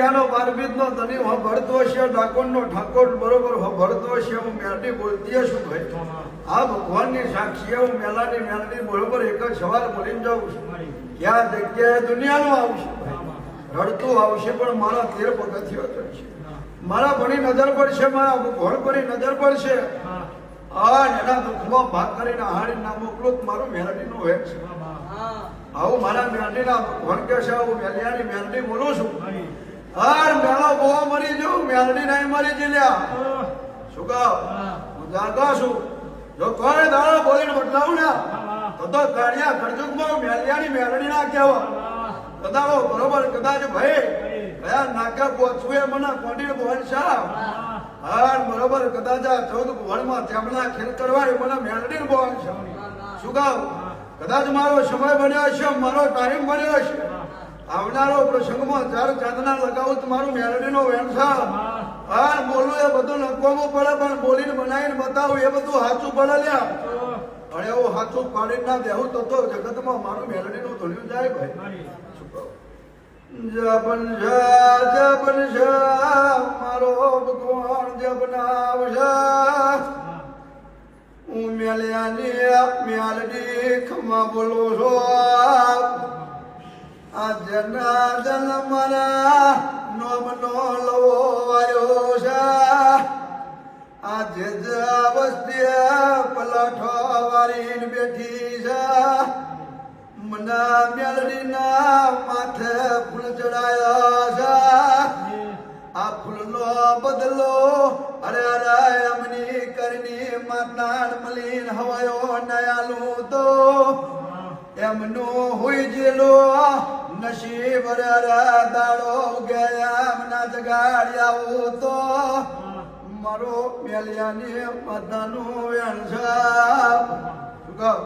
ક્યાંનો બારબીતનો ધની હો ભરતો છે, ડાકોરનો ઠાકોર બરોબર હો ભરતો છે. હું મેલડી બોલતી છું ભાઈ. આ ભગવાનની સાક્ષી હું મેલાની મેલડી બરોબર એક જ સવાલ બોલીને જાઉં છું. ક્યાં જગ્યાએ દુનિયાનું આવશે રડતું આવશે પણ મારા 13 પગથિયો ચડશે. મારા ભણી નજર પડશે, મારા ભગવાન પરી નજર પડશે. એના દુઃખમાં ભાગ કરીને હારી ના મોકલું મારું મેલડીનું વેચ છે. આવું મારા મેલડીના ભગવાન કે છે. હું મેલિયાની મેલડી બોલું છું. મેળો બહુ મરી જવું, મેલડી નહીં મરી જીલ્યા. શું કહો? હું જાગો છું. જો કોઈ દાડો બોલીને બદલાવું ને તો કાળિયા ખરજુકમાં મેલિયાની મેલડી ના કહેવા. કદાચ બરોબર કદાચ ભાઈ કયા નાકા પહોંચવું એ મને કોડી બોલ છે. બરોબર કદાચ આ 14 ભવનમાં તેમના ખેલ કરવા એ મને મેલડી બોલ છે. શું કહું? કદાચ મારો સમય બન્યો છે, મારો ટાઈમ બન્યો છે. આવનારો પ્રસંગમાં 4 ચાંદના લગાવું તો મારું મેલડીનો વેણ છે. બોલું એ બધું લખવાનું પડે પણ બોલીને બનાવીને બતાવું એ બધું સાચું પડે લ્યા. અને એવું સાચું પાડીને ના દેવું તો જગતમાં મારું મેલડીનું ધોળ્યું જાય ભાઈ. જબન મારો ભગવાન જબનાવશે. હું મેલિયાની મેલડી ખમા બોલું છું. આ જનાર્દન મારા નોમનો લવો આવ્યો છે. આજે જ વસ્તી પલાઠો વાળીને બેઠી છે. મના મેલડીના માથે ફૂલ ચડાયા છે. આ ફૂલનો બદલો અરે અરે અમની કરની માતા મલીન હવાયો નયાલું તો એમનું હોય જેલો નસીબ અરે દાડો ગયા ના જગાડી આવું તો મારો મેલિયાની માતાનું વેણ છે. શું કહું?